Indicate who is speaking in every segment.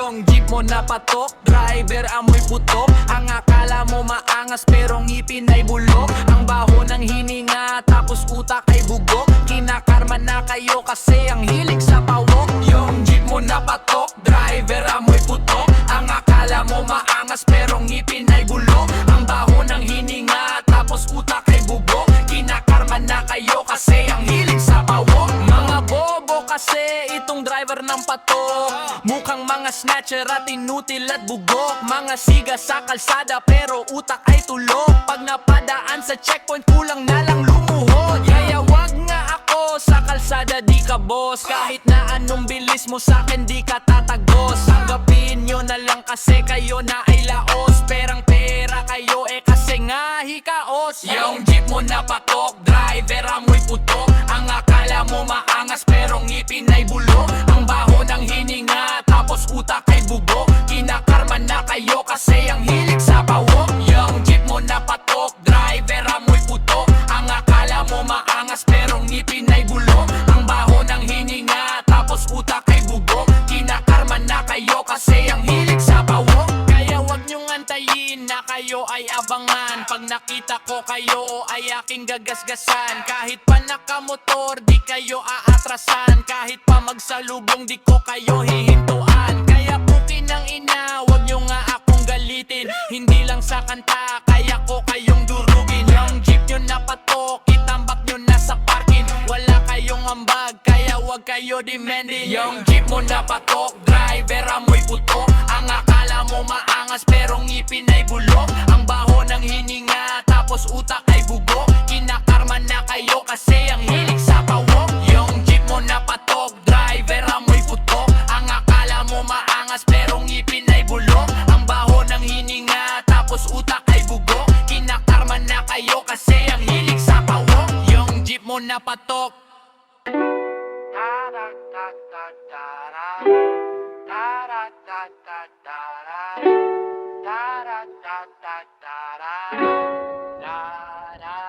Speaker 1: Yung jeep mo na patok, driver amoy putok. Ang akala mo maangas pero ngipin ay bulok. Ang baho ng hininga tapos utak ay bugok. Kinakarma na kayo kasi ang hilig sa pawok. Yung jeep mo na patok, driver amoy putok. Ang akala mo maangas pero ngipin ay bulok. Ang baho ng hininga tapos utak ay bugok. Kinakarma na kayo kasi ang hilig sa pawok. Mga bobo kasi itong driver ng patok. Mukhang mga snatcher at inutil at bugok. Mga siga sa kalsada pero utak ay tulog. Pag napadaan sa checkpoint kulang na lang lumuhod. Kaya wag nga ako sa kalsada di ka boss. Kahit na anong bilis mo sa'kin di ka tatagos. Tanggapin nyo na lang kasi kayo na ay laos. Perang pera kayo kasi nga hikaos. Yung jeep mo na patok, driver amoy putok. Ang akala mo maangas pero ngipin ay bulok. Ang baho ng hininga tapos utak ay bugok. Kinakarma na kayo kasi ang hilig sa pawok. Yung jeep mo na patok, driver amoy putok. Ang akala mo maangas pero ngipin ay bulok. Ang baho ng hininga tapos utak ay bugok. Kinakarma na kayo kasi ang hilig sa pawok. Kaya wag nyong antayin na kayo ay abangan. Pag nakita ko kayo ay aking gagasgasan. Kahit pa nakamotor di kayo aatrasan. Kahit pa magsalubong di ko kayo hihintuan. Kaya pukin ng ina wag nyo nga akong galitin. Hindi lang sa kanta kaya ko kayong durugin. Yung jeep nyo na patok itambak nyo na sa parking. Wala kayong ambag kaya wag kayo demanding. Yung jeep mo na patok, driver amoy putok. Ang akala mo maangas pero ngipin ay bulok. Ang baho ng hininga tapos utak ay bugok. Kinakarma na kayo kasi ang hilig sa pawok. Yung jeep mo na patok, driver amoy putok. Ang akala mo maangas pero ngipin ay bulok. Ang baho ng hininga tapos utak ay bugok. Kinakarma na kayo kasi ang hilig sa pawok. Yung jeep mo na patok.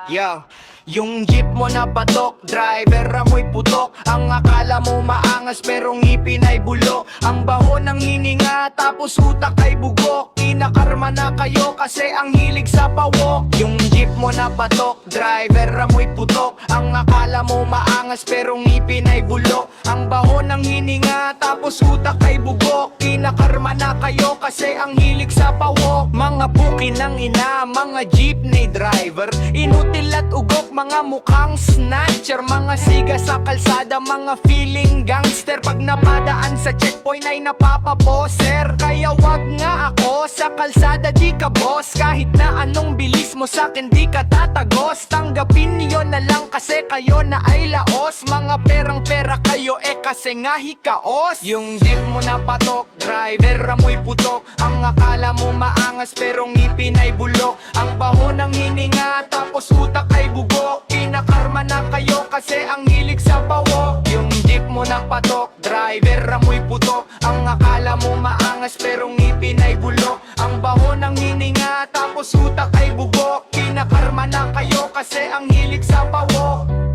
Speaker 1: Yo, yung jeep mo na patok, driver amoy putok. Ang akala mo maangas pero ngipin ay bulok. Ang baho ng hininga tapos utak ay bugok. Kinakarma na kayo kasi ang hilig sa pawok. Yung jeep mo na patok, driver amoy putok. Ang akala mo maangas pero ngipin ay bulok. Ang baho ng hininga tapos utak ay bugok. Kinakarma na kayo kasi ang hilig sa pawok. Mga buki ng ina, mga jeepney driver, inutil at ugok, mga mukhang snatcher. Mga siga sa kalsada, mga feeling gangster. Pag napadaan sa checkpoint ay napapaposer. Kaya wag nga ako sa kalsada di ka boss. Kahit na anong bilis mo sa'kin di ka tatagos. Tanggapin niyo na lang kasi kayo na ay laos. Mga perang pera kayo kasi nga hikaos. Yung jeep mo na patok, driver amoy putok. Ang akala mo maangas pero ngipin ay bulok. Ang baho ng hininga tapos utak ay bugok. Kinakarma na kayo kasi ang hilig sa pawok. Yung jeep mo na patok, driver amoy putok. Ang akala mo maangas pero ngipin ay bulok. Ang baho ng hininga tapos utak ay bugok. Kinakarma na kayo kasi ang hilig sa pawok.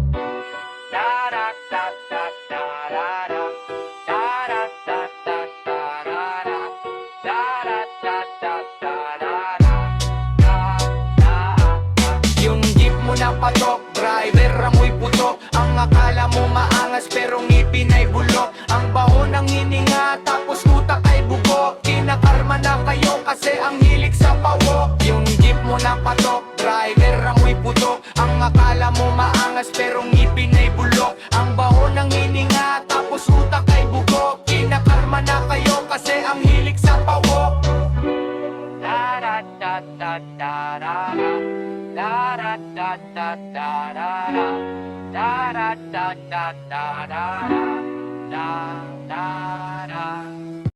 Speaker 1: Yung jeep mo na patok, driver amoy putok. Ang akala mo maangas pero ngipin ay bulok. Ang baho ng hininga tapos utak ay bugok. Kinakarma na kayo kasi ang hilig sa pawok. Yung jeep mo na patok, driver amoy putok. Ang akala mo maangas pero ngipin ay bulok. Ang baho ng hininga tapos utak ay bugok. Kinakarma na kayo kasi ang hilig sa pawok. Da da da da da da da da da da da.